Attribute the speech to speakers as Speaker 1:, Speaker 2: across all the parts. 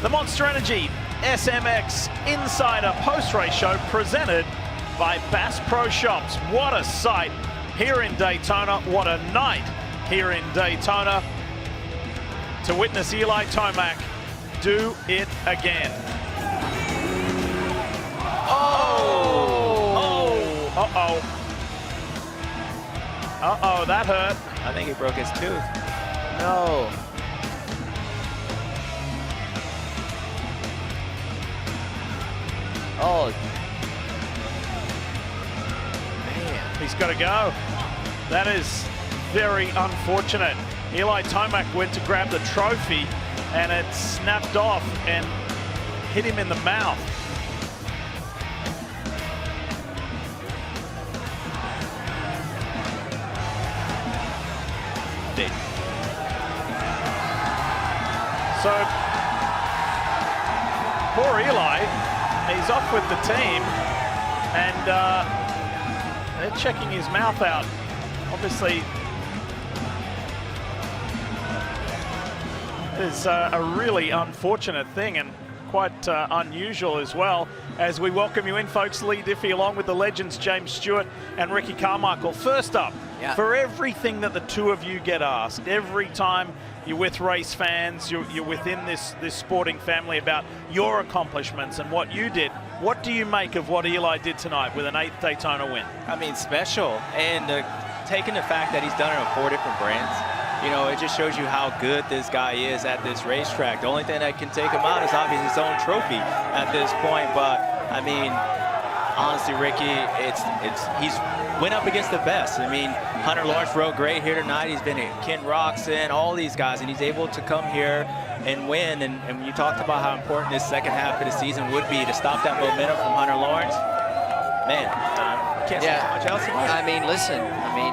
Speaker 1: The Monster Energy SMX Insider post-race show presented by Bass Pro Shops. What a sight here in Daytona. What a night here in Daytona to witness Eli Tomac do it again. Uh-oh, that hurt.
Speaker 2: I think he broke his tooth.
Speaker 3: No. Oh.
Speaker 1: Man, he's got to go. That is very unfortunate. Eli Tomac went to grab the trophy and it snapped off and hit him in the mouth. So, poor Eli, he's off with the team, and they're checking his mouth out. Obviously, it's a really unfortunate thing and quite unusual as well. As we welcome you in, folks, Lee Diffie along with the legends James Stewart and Ricky Carmichael. First up, for everything that the two of you get asked, every time you're with race fans, you're within this sporting family about your accomplishments and what you did. What do you make of what Eli did tonight with an 8th Daytona win?
Speaker 2: I mean, special. And taking the fact that he's done it on 4 different brands, you know, it just shows you how good this guy is at this racetrack. The only thing that can take him out is obviously his own trophy at this point. But, I mean, honestly, Ricky, he's went up against the best. I mean, Hunter Lawrence rode great here tonight. He's been at Ken Roczen, all these guys, and he's able to come here and win. And when you talked about how important this second half of the season would be to stop that momentum from Hunter Lawrence, man, can't say much else about it.
Speaker 3: I mean, listen,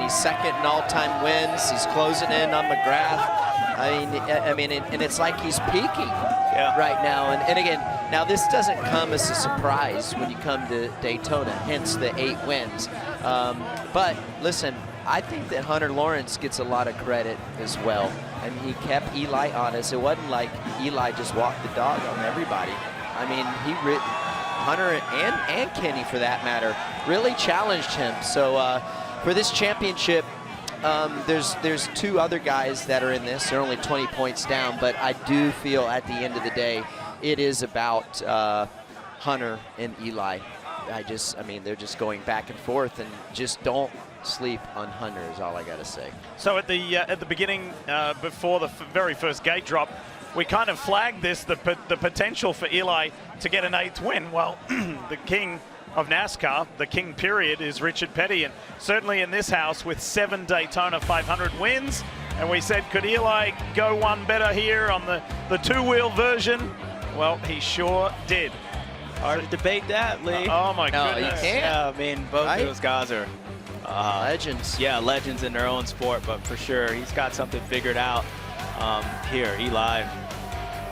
Speaker 3: he's second in all-time wins. He's closing in on McGrath. I mean, and it's like he's peaking right now. And again, now this doesn't come as a surprise when you come to Daytona, hence the 8 wins. But listen, I think that Hunter Lawrence gets a lot of credit as well. I mean, he kept Eli honest. It wasn't like Eli just walked the dog on everybody. I mean, Hunter and Kenny, for that matter, really challenged him. So for this championship, there's 2 other guys that are in this. They're only 20 points down, but I do feel at the end of the day, it is about Hunter and Eli. I mean, they're just going back and forth, and just don't sleep on Hunter is all I got to say.
Speaker 1: So at the beginning, before the very first gate drop, we kind of flagged this, the potential for Eli to get an 8th win. Well, the king of NASCAR, the king period, is Richard Petty, and certainly in this house with 7 Daytona 500 wins. And we said, could Eli go one better here on the 2-wheel version? Well, he sure did.
Speaker 2: Hard to debate that, Lee.
Speaker 1: Oh my
Speaker 3: No,
Speaker 1: goodness.
Speaker 3: you can't.
Speaker 2: Yeah, I mean, both of those guys are
Speaker 3: legends.
Speaker 2: Yeah, legends in their own sport, but for sure, he's got something figured out here. Eli,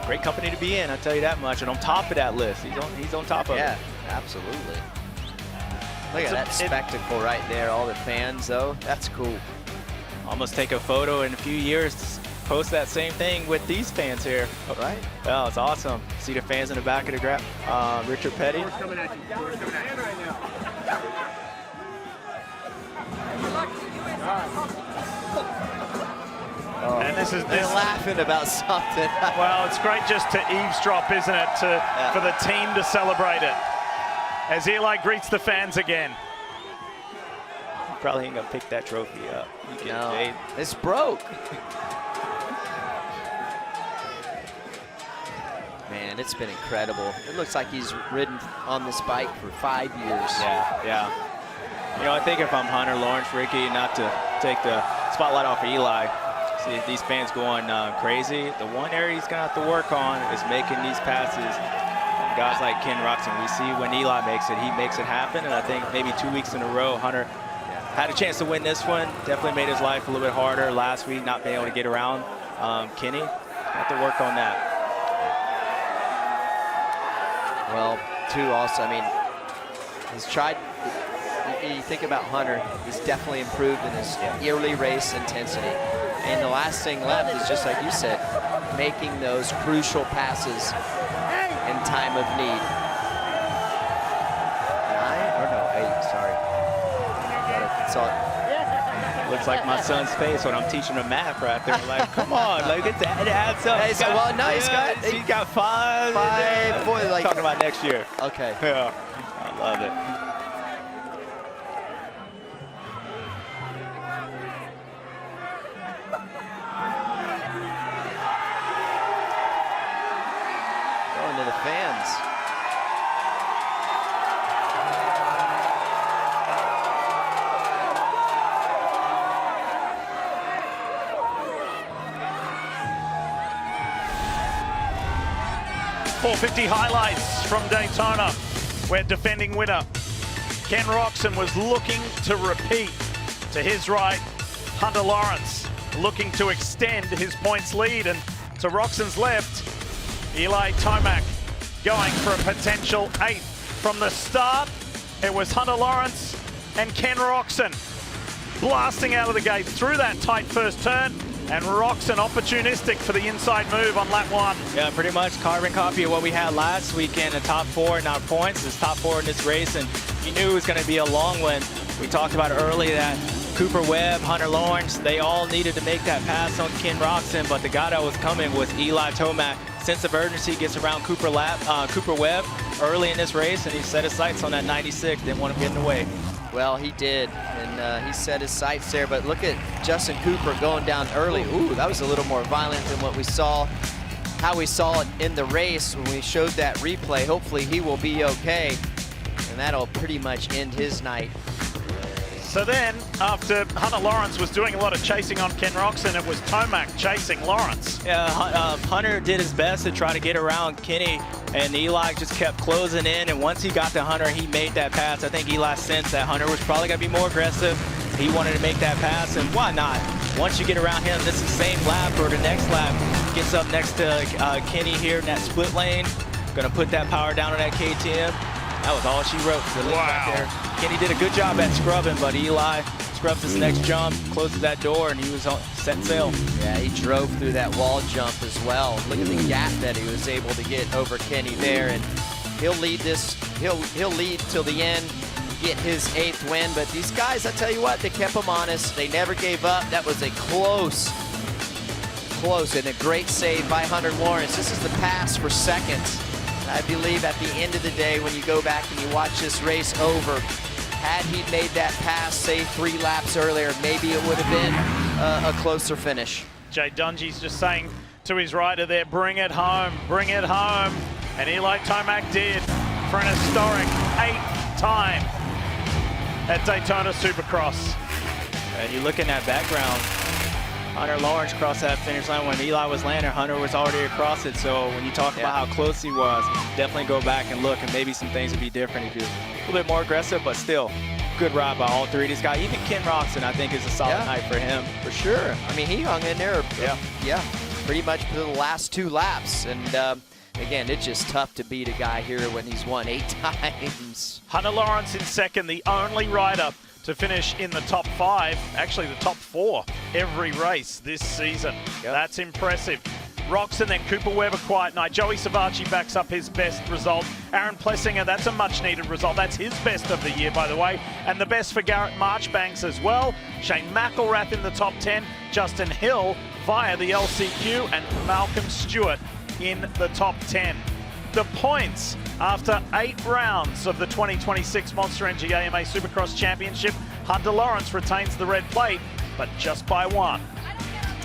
Speaker 2: great company to be in, I'll tell you that much. And on top of that list, he's on top of it.
Speaker 3: Yeah, absolutely. Look at that spectacle right there. All the fans, though. That's cool.
Speaker 2: Almost take a photo in a few years, post that same thing with these fans here.
Speaker 3: Right.
Speaker 2: Well, it's awesome. See the fans in the back of the graph. Richard Petty.
Speaker 1: And
Speaker 3: They're laughing about something.
Speaker 1: Well, it's great just to eavesdrop, isn't it, for the team to celebrate it. As Eli greets the fans again.
Speaker 2: Probably ain't gonna pick that trophy up.
Speaker 3: No, it's broke. Man, it's been incredible. It looks like he's ridden on this bike for 5 years.
Speaker 2: Yeah. You know, I think if I'm Hunter Lawrence, Ricky, not to take the spotlight off of Eli, see these fans going crazy. The one area he's gonna have to work on is making these passes. Guys like Ken Roczen, we see when Eli makes it, he makes it happen. And I think maybe 2 weeks in a row, Hunter had a chance to win this one. Definitely made his life a little bit harder last week, not being able to get around Kenny. Have to work on that.
Speaker 3: Well, too, also, I mean, he's tried. You think about Hunter, he's definitely improved in his yearly race intensity. And the last thing left is just like you said, making those crucial passes in time of need. 8, sorry.
Speaker 2: Looks like my son's face when I'm teaching him math right there. Like, come on, look at that. It adds up.
Speaker 3: He's got
Speaker 2: 5.
Speaker 3: 5, 4. Like,
Speaker 2: talking about next year.
Speaker 3: Okay.
Speaker 2: Yeah, I love it.
Speaker 3: Going to the fans.
Speaker 1: .450 highlights from Daytona, where defending winner Ken Roczen was looking to repeat. To his right, Hunter Lawrence looking to extend his points lead, and to Roxon's left, Eli Tomac going for a potential 8th. From the start, it was Hunter Lawrence and Ken Roczen blasting out of the gate through that tight first turn, and Roczen opportunistic for the inside move on lap 1.
Speaker 2: Yeah, pretty much carbon copy of what we had last weekend, a top 4 in our points. It's top 4 in this race, and you knew it was going to be a long one. We talked about early that Cooper Webb, Hunter Lawrence, they all needed to make that pass on Ken Roczen, but the guy that was coming was Eli Tomac. Sense of urgency gets around Cooper Webb early in this race, and he set his sights on that 96, didn't want him getting away.
Speaker 3: Well, he did, and he set his sights there, but look at Justin Cooper going down early. Ooh, that was a little more violent than what we saw, how we saw it in the race when we showed that replay. Hopefully he will be okay, and that'll pretty much end his night.
Speaker 1: So then, after Hunter Lawrence was doing a lot of chasing on Ken Roczen, it was Tomac chasing Lawrence.
Speaker 2: Yeah, Hunter did his best to try to get around Kenny, and Eli just kept closing in, and once he got to Hunter, he made that pass. I think Eli sensed that Hunter was probably going to be more aggressive. He wanted to make that pass, and why not? Once you get around him, this is the same lap or the next lap, gets up next to Kenny here in that split lane, going to put that power down on that KTM. That was all she wrote for the lead back there. Kenny did a good job at scrubbing, but Eli scrubbed his next jump, closes that door, and he was on set sail.
Speaker 3: Yeah, he drove through that wall jump as well. Look at the gap that he was able to get over Kenny there, and he'll lead this. He'll lead till the end, get his 8th win. But these guys, I tell you what, they kept him honest. They never gave up. That was a close, and a great save by Hunter Lawrence. This is the pass for second. I believe at the end of the day, when you go back and you watch this race over, had he made that pass, say 3 laps earlier, maybe it would have been a closer finish.
Speaker 1: Jay Dungy's just saying to his rider there, bring it home, bring it home. And Eli Tomac did for an historic 8th time at Daytona Supercross.
Speaker 2: And you look in that background, Hunter Lawrence crossed that finish line when Eli was landing. Hunter was already across it, so when you talk about how close he was, definitely go back and look, and maybe some things would be different if you're a little bit more aggressive, but still, good ride by all 3 of these guys. Even Ken Roczen, I think, is a solid night for him.
Speaker 3: For sure. I mean, he hung in there, pretty much for the last 2 laps, and again, it's just tough to beat a guy here when he's won 8 times.
Speaker 1: Hunter Lawrence in second, the only rider to finish in the top 5, actually the top 4 every race this season. That's impressive. Roczen, then Cooper Webb, a quiet night. Joey Savacci backs up his best result. Aaron Plessinger, that's a much needed result. That's his best of the year, by the way. And the best for Garrett Marchbanks as well. Shane McElrath in the top 10. Justin Hill via the LCQ, and Malcolm Stewart in the top 10. The points after 8 rounds of the 2026 Monster Energy AMA Supercross Championship. Hunter Lawrence retains the red plate, but just by 1.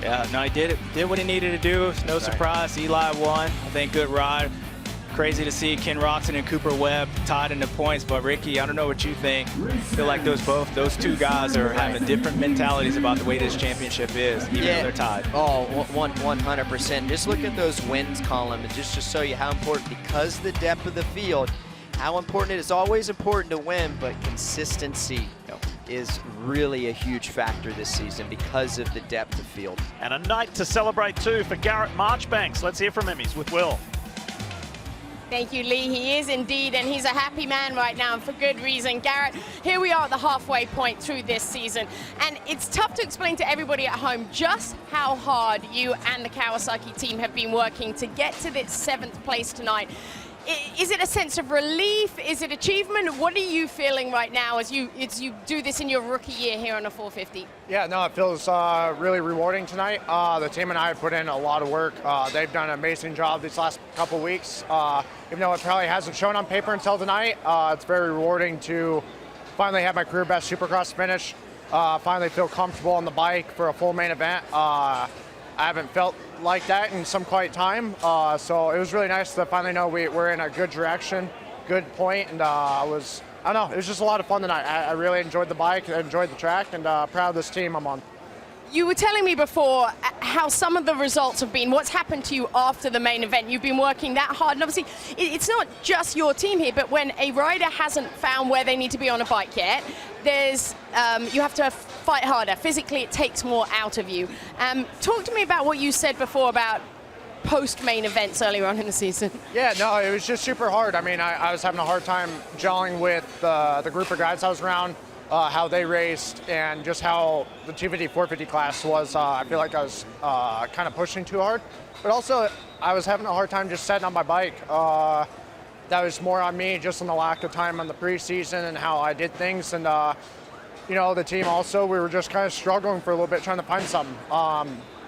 Speaker 2: Yeah, no, he did what he needed to do. No surprise, Eli won. I think good ride. Crazy to see Ken Roczen and Cooper Webb tied in the points, but Ricky, I don't know what you think. I feel like those 2 guys are having different mentalities about the way this championship is, even though they're tied.
Speaker 3: Oh, 100%. Just look at those wins column, and just to show you how important, because of the depth of the field, how important it is. Always important to win, but consistency is really a huge factor this season because of the depth of field.
Speaker 1: And a night to celebrate too for Garrett Marchbanks. Let's hear from him. He's with Will.
Speaker 4: Thank you, Lee. He is indeed, and he's a happy man right now, and for good reason. Garrett, here we are at the halfway point through this season, and it's tough to explain to everybody at home just how hard you and the Kawasaki team have been working to get to this 7th place tonight. Is it a sense of relief? Is it achievement? What are you feeling right now as you do this in your rookie year here on a 450?
Speaker 5: Yeah, no, it feels really rewarding tonight. The team and I have put in a lot of work. They've done an amazing job these last couple weeks. Even though it probably hasn't shown on paper until tonight, it's very rewarding to finally have my career best Supercross finish, finally feel comfortable on the bike for a full main event. I haven't felt like that in some quite time, so it was really nice to finally know we're in a good direction, good point, and I don't know, it was just a lot of fun tonight. I really enjoyed the bike, I enjoyed the track, and proud of this team I'm on.
Speaker 4: You were telling me before how some of the results have been. What's happened to you after the main event? You've been working that hard, and obviously it's not just your team here, but when a rider hasn't found where they need to be on a bike yet, there's you have to fight harder. Physically, it takes more out of you. Talk to me about what you said before about post-main events earlier on in the season.
Speaker 5: Yeah, no, it was just super hard. I mean, I was having a hard time gelling with the group of guys I was around, how they raced, and just how the 250, 450 class was. I feel like I was kind of pushing too hard. But also, I was having a hard time just setting on my bike. That was more on me, just on the lack of time on the preseason and how I did things. And, you know, the team also, we were just kind of struggling for a little bit, trying to find something.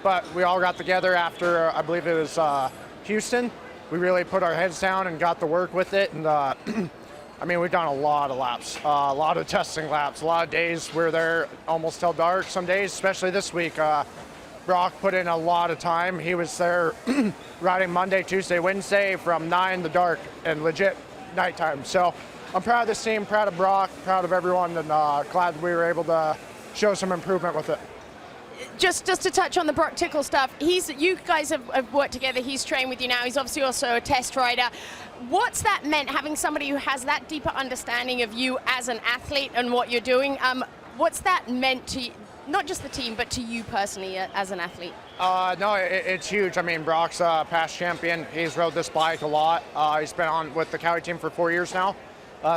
Speaker 5: But we all got together after, I believe it was Houston. We really put our heads down and got to work with it. And I mean, we've done a lot of laps, a lot of testing laps, a lot of days. We're there almost till dark some days, especially this week. Brock put in a lot of time. He was there riding Monday, Tuesday, Wednesday from 9 to dark and legit nighttime. So I'm proud of this team, proud of Brock, proud of everyone, and glad we were able to show some improvement with it.
Speaker 4: Just to touch on the Brock Tickle stuff, you guys have worked together. He's trained with you now. He's obviously also a test rider. What's that meant, having somebody who has that deeper understanding of you as an athlete and what you're doing? What's that meant to not just the team, but to you personally as an athlete?
Speaker 5: No, it's huge. I mean, Brock's a past champion. He's rode this bike a lot. He's been on with the Cowie team for 4 years now,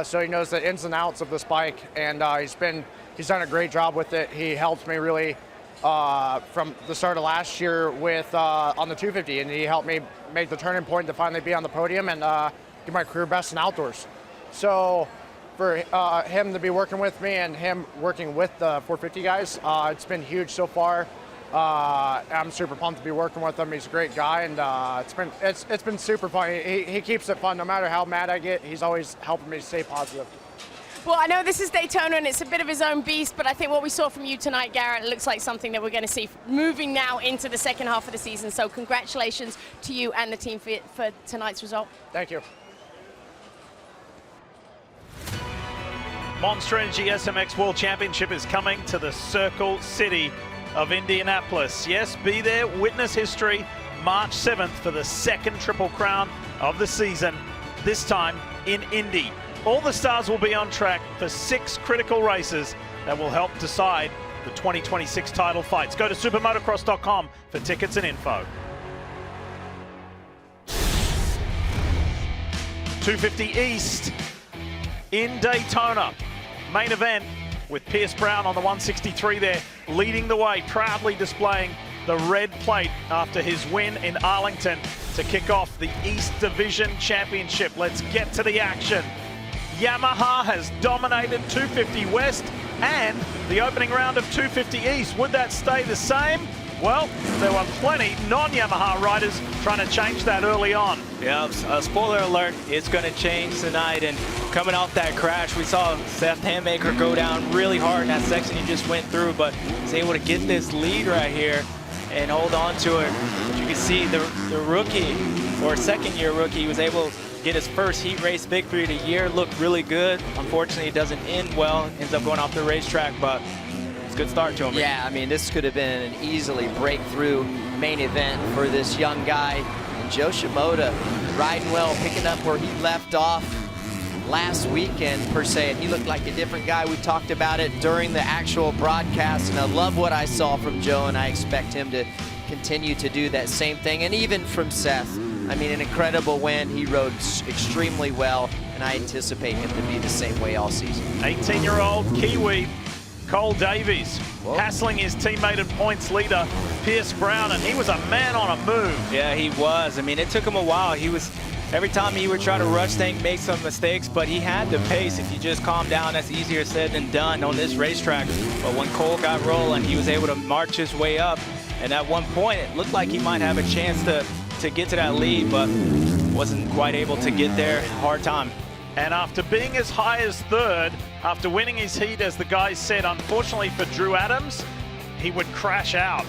Speaker 5: so he knows the ins and outs of this bike, and he's done a great job with it. He helped me really from the start of last year with on the 250, and he helped me make the turning point to finally be on the podium and get my career best in outdoors. So for him to be working with me and him working with the 450 guys, it's been huge so far. I'm super pumped to be working with him. He's a great guy, and it's been super fun. He keeps it fun no matter how mad I get. He's always helping me stay positive.
Speaker 4: Well, I know this is Daytona and it's a bit of his own beast, but I think what we saw from you tonight, Garrett, looks like something that we're going to see moving now into the second half of the season. So congratulations to you and the team for tonight's result.
Speaker 5: Thank you.
Speaker 1: Monster Energy SMX World Championship is coming to the Circle City of Indianapolis. Yes, be there, witness history, March 7th for the second Triple Crown of the season, this time in Indy. All the stars will be on track for 6 critical races that will help decide the 2026 title fights. Go to supermotocross.com for tickets and info. 250 East in Daytona. Main event with Pierce Brown on the 163 there, leading the way, proudly displaying the red plate after his win in Arlington to kick off the East Division Championship. Let's get to the action. Yamaha has dominated 250 West and the opening round of 250 East. Would that stay the same? Well, there were plenty non-Yamaha riders trying to change that early on.
Speaker 2: Yeah, spoiler alert, it's going to change tonight. And coming off that crash, we saw Seth Handmaker go down really hard in that section he just went through, but he's able to get this lead right here and hold on to it. You can see the rookie, or second-year rookie, was able to get his first heat race victory of the year, looked really good. Unfortunately, it doesn't end well, ends up going off the racetrack, but it's a good start to him.
Speaker 3: Yeah, I mean, this could have been an easily breakthrough main event for this young guy. And Joe Shimoda riding well, picking up where he left off last weekend, per se, and he looked like a different guy. We talked about it during the actual broadcast, and I love what I saw from Joe, and I expect him to continue to do that same thing. And even from Seth, I mean, an incredible win. He rode extremely well, and I anticipate him to be the same way all season.
Speaker 1: 18-year-old Kiwi Cole Davies hassling his teammate and points leader Pierce Brown, and he was a man on a move.
Speaker 2: Yeah, he was. I mean, it took him a while. Every time he would try to rush things, make some mistakes, but he had the pace. If you just calm down, that's easier said than done on this racetrack. But when Cole got rolling, he was able to march his way up. And at one point, it looked like he might have a chance to get to that lead, but wasn't quite able to get there. Hard time.
Speaker 1: And after being as high as third, after winning his heat, as the guys said, unfortunately for Drew Adams, he would crash out.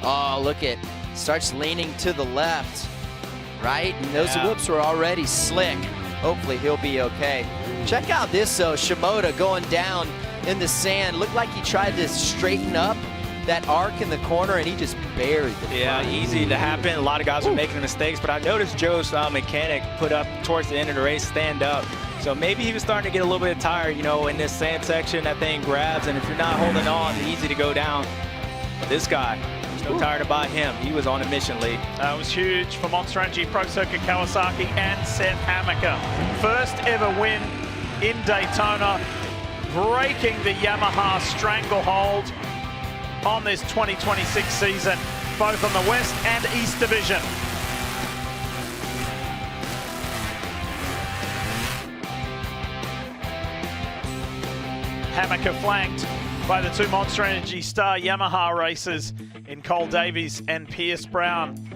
Speaker 3: Oh, look at, starts leaning to the left, right? And those whoops were already slick. Hopefully he'll be okay. Check out this though, Shimoda going down in the sand. Looked like he tried to straighten up that arc in the corner, and he just buried the front.
Speaker 2: Easy to happen. A lot of guys were making mistakes, but I noticed Joe's mechanic put up towards the end of the race, stand up. So maybe he was starting to get a little bit tired, you know, in this sand section. That thing grabs, and if you're not holding on, it's easy to go down. But this guy, there's no tired about him. He was on a mission, Lee.
Speaker 1: It was huge for Monster Energy, Pro Circuit Kawasaki, and Seth Hammaker. First ever win in Daytona, breaking the Yamaha stranglehold on this 2026 season, both on the West and East Division. Hammaker flanked by the two Monster Energy Star Yamaha racers in Cole Davies and Pierce Brown.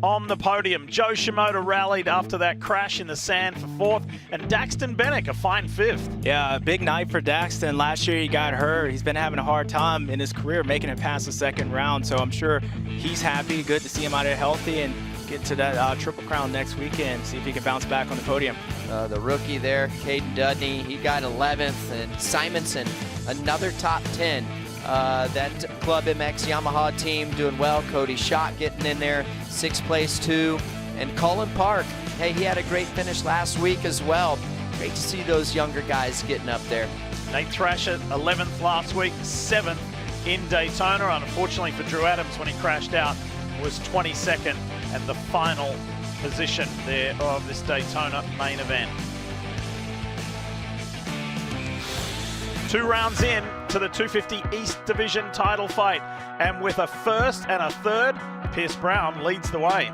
Speaker 1: On the podium, Joe Shimoda rallied after that crash in the sand for fourth, and Daxton Bennick a fine fifth.
Speaker 2: Yeah, a big night for Daxton. Last year he got hurt. He's been having a hard time in his career making it past the second round, so I'm sure he's happy. Good to see him out there healthy and get to that Triple Crown next weekend, see if he can bounce back on the podium.
Speaker 3: The rookie there, Caden Dudney, he got 11th, and Simonson, another top 10. That Club MX Yamaha team doing well. Cody Schott getting in there, 6th place too. And Colin Park, hey, he had a great finish last week as well. Great to see those younger guys getting up there.
Speaker 1: Nate Thrasher, 11th last week, 7th in Daytona. Unfortunately for Drew Adams, when he crashed out, was 22nd and the final position there of this Daytona main event. 2 rounds in to the 250 East Division title fight, and with a first and a third, Pierce Brown leads the way.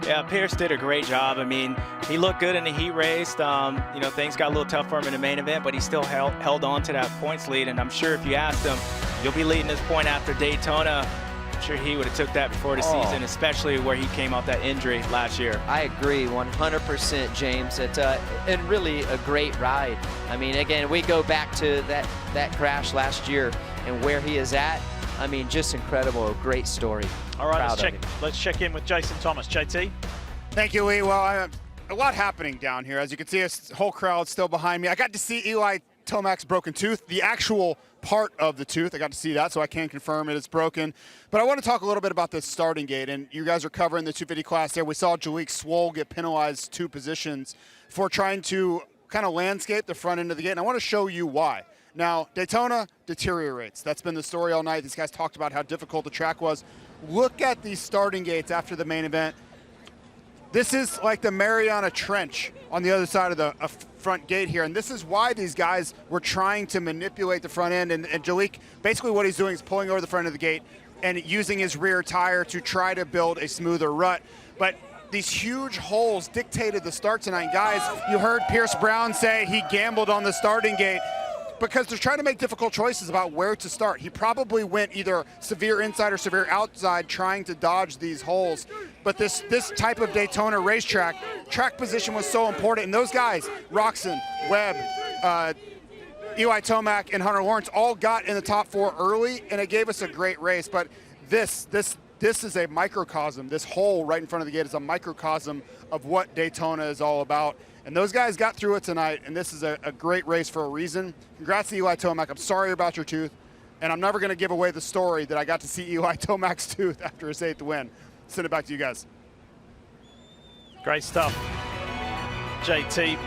Speaker 2: Yeah, Pierce did a great job. I mean, he looked good in the heat race. You know, things got a little tough for him in the main event, but he still held on to that points lead, and I'm sure if you asked him, you'll be leading this point after Daytona, I'm sure he would have took that before the season, especially where he came off that injury last year.
Speaker 3: I agree 100%, James. It's and really a great ride. I mean, again, we go back to that crash last year and where he is at. I mean, just incredible, a great story.
Speaker 1: All right, let's check in with Jason Thomas. JT?
Speaker 6: Thank you, Lee. Well, a lot happening down here. As you can see, a whole crowd still behind me. I got to see Eli Tomac's broken tooth, the actual part of the tooth. I got to see that, so I can confirm it is broken. But I want to talk a little bit about this starting gate, and you guys are covering the 250 class there. We saw Jalik Swoll get penalized 2 positions for trying to kind of landscape the front end of the gate, and I want to show you why. Now, Daytona deteriorates. That's been the story all night. These guys talked about how difficult the track was. Look at these starting gates after the main event. This is like the Mariana Trench on the other side of the front gate here, and this is why these guys were trying to manipulate the front end, and Jalik, basically what he's doing is pulling over the front of the gate and using his rear tire to try to build a smoother rut. But these huge holes dictated the start tonight. Guys, you heard Pierce Brown say he gambled on the starting gate because they're trying to make difficult choices about where to start. He probably went either severe inside or severe outside trying to dodge these holes. But this type of Daytona racetrack, track position was so important. And those guys, Roxon, Webb, Eli Tomac, and Hunter Lawrence all got in the top 4 early, and it gave us a great race. But this is a microcosm. This hole right in front of the gate is a microcosm of what Daytona is all about. And those guys got through it tonight, and this is a great race for a reason. Congrats to Eli Tomac. I'm sorry about your tooth, and I'm never going to give away the story that I got to see Eli Tomac's tooth after his 8th win. Send it back to you guys.
Speaker 1: Great stuff, JT.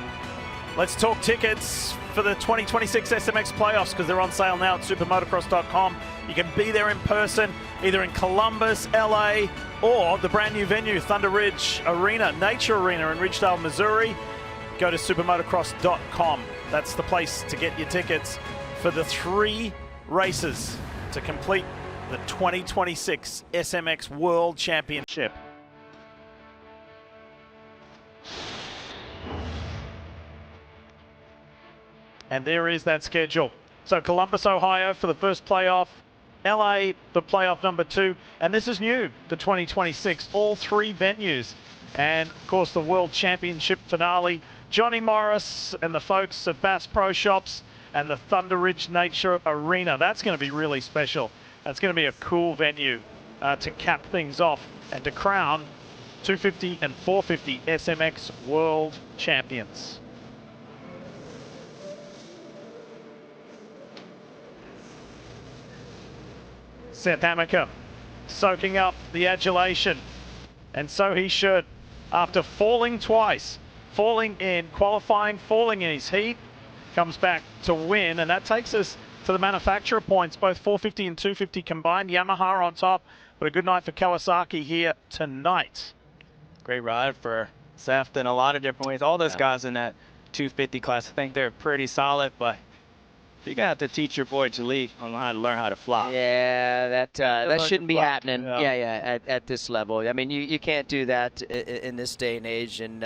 Speaker 1: Let's talk tickets for the 2026 SMX playoffs, because they're on sale now at supermotocross.com. You can be there in person either in Columbus, LA, or the brand new venue, Thunder Ridge Arena, Nature Arena in Ridgedale, Missouri. Go to supermotocross.com. That's the place to get your tickets for the 3 races to complete the 2026 SMX World Championship. And there is that schedule. So Columbus, Ohio for the first playoff, LA the playoff number 2, and this is new, the 2026, all 3 venues. And of course the World Championship finale, Johnny Morris and the folks at Bass Pro Shops and the Thunder Ridge Nature Arena. That's going to be really special. That's going to be a cool venue to cap things off and to crown 250 and 450 SMX World Champions. Seth Hammaker soaking up the adulation, and so he should, after falling twice, falling in qualifying, falling in his heat, comes back to win, and that takes us to the manufacturer points, both 450 and 250 combined. Yamaha on top, but a good night for Kawasaki here tonight.
Speaker 2: Great ride for Seth in a lot of different ways. All those guys in that 250 class, I think they're pretty solid, but you're going to have to teach your boy Jalek on how to learn how to fly.
Speaker 3: Yeah, that shouldn't be happening. Yeah, at this level. I mean, you can't do that in this day and age. And,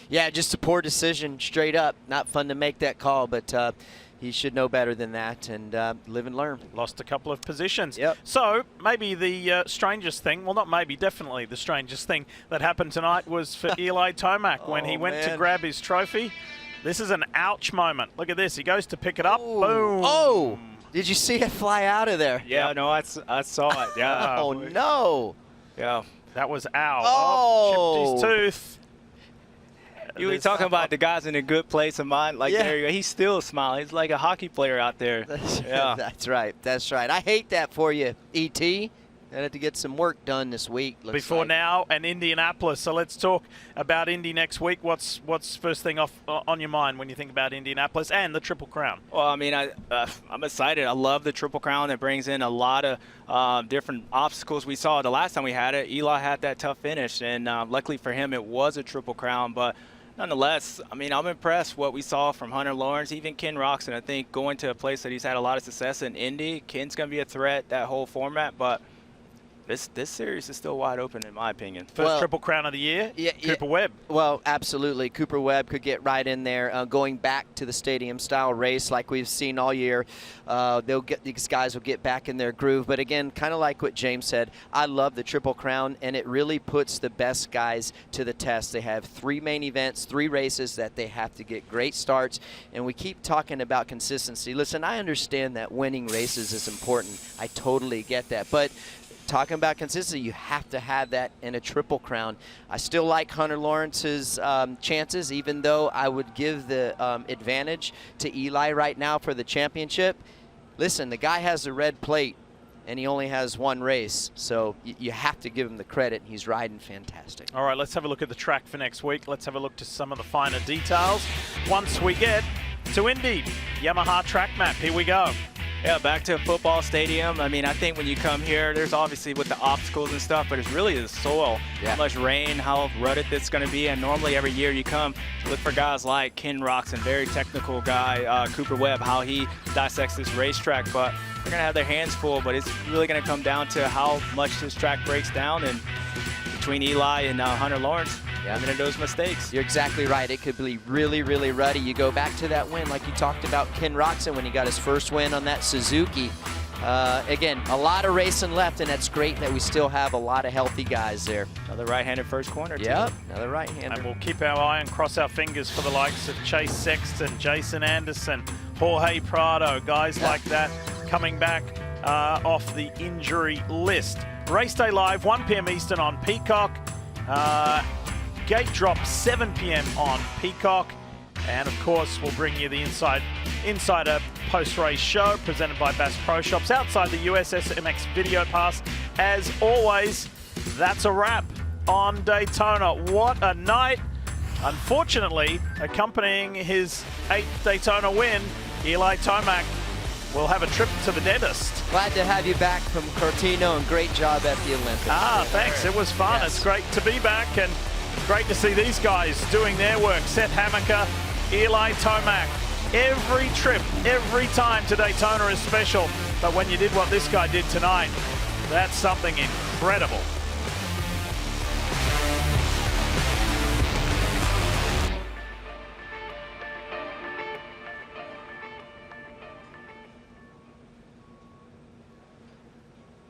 Speaker 3: yeah, just a poor decision straight up. Not fun to make that call, but he should know better than that and live and learn.
Speaker 1: Lost a couple of positions.
Speaker 3: Yep.
Speaker 1: So maybe the strangest thing, well, not maybe, definitely the strangest thing that happened tonight was for Eli Tomac when he went to grab his trophy. This is an ouch moment. Look at this. He goes to pick it up. Ooh. Boom.
Speaker 3: Oh, did you see it fly out of there?
Speaker 2: Yeah, no, I saw it. Yeah.
Speaker 3: Oh, no.
Speaker 2: Yeah.
Speaker 1: That was ow.
Speaker 3: Oh.
Speaker 1: Chipped his tooth.
Speaker 2: You were talking about the guys in a good place of mind. Like, there you go. He's still smiling. He's like a hockey player out there. Yeah.
Speaker 3: That's right. That's right. I hate that for you, E.T. I had to get some work done this week.
Speaker 1: Before now, and Indianapolis. So let's talk about Indy next week. What's first thing on your mind when you think about Indianapolis and the Triple Crown?
Speaker 2: Well, I mean, I'm excited. I love the Triple Crown. It brings in a lot of different obstacles. We saw the last time we had it. Eli had that tough finish, and luckily for him, it was a Triple Crown. But nonetheless, I mean, I'm impressed what we saw from Hunter Lawrence, even Ken Roxon. I think going to a place that he's had a lot of success in Indy, Ken's going to be a threat, that whole format. But this series is still wide open, in my opinion.
Speaker 1: First Triple Crown of the year, Cooper Webb.
Speaker 3: Well, absolutely. Cooper Webb could get right in there. Going back to the stadium-style race like we've seen all year, these guys will get back in their groove. But again, kind of like what James said, I love the Triple Crown, and it really puts the best guys to the test. They have 3 main events, 3 races that they have to get great starts, and we keep talking about consistency. Listen, I understand that winning races is important. I totally get that. But talking about consistency, you have to have that in a Triple Crown. I still like Hunter Lawrence's chances, even though I would give the advantage to Eli right now for the championship. Listen, the guy has the red plate, and he only has 1 race, so you have to give him the credit. He's riding fantastic.
Speaker 1: All right, let's have a look at the track for next week. Let's have a look to some of the finer details once we get to Indy. Yamaha track map, here we go.
Speaker 2: Yeah, back to a football stadium. I mean, I think when you come here, there's obviously with the obstacles and stuff, but it's really the soil. How much rain, how rutted it's going to be. And normally every year you come, look for guys like Ken Roxon, very technical guy, Cooper Webb, how he dissects this racetrack. But they're going to have their hands full, but it's really going to come down to how much this track breaks down. And between Eli and Hunter Lawrence, limiting those mistakes.
Speaker 3: You're exactly right. It could be really, really ruddy. You go back to that win, like you talked about Ken Roxon when he got his first win on that Suzuki. Again, a lot of racing left, and that's great that we still have a lot of healthy guys there.
Speaker 2: Another right-handed first corner, too.
Speaker 3: Yep, another right-hander.
Speaker 1: And we'll keep our eye and cross our fingers for the likes of Chase Sexton, Jason Anderson, Jorge Prado, guys like that coming back off the injury list. Race day live, 1 p.m. Eastern on Peacock. Gate drop 7 p.m. on Peacock. And of course, we'll bring you the Insider post-race show presented by Bass Pro Shops outside the US SMX Video Pass. As always, that's a wrap on Daytona. What a night. Unfortunately, accompanying his 8th Daytona win, Eli Tomac we'll have a trip to the dentist.
Speaker 3: Glad to have you back from Cortino, and great job at the Olympics.
Speaker 1: Thanks. It was fun.
Speaker 3: Yes.
Speaker 1: It's great to be back, and great to see these guys doing their work. Seth Hammaker, Eli Tomac. Every trip, every time to Daytona is special, but when you did what this guy did tonight, that's something incredible.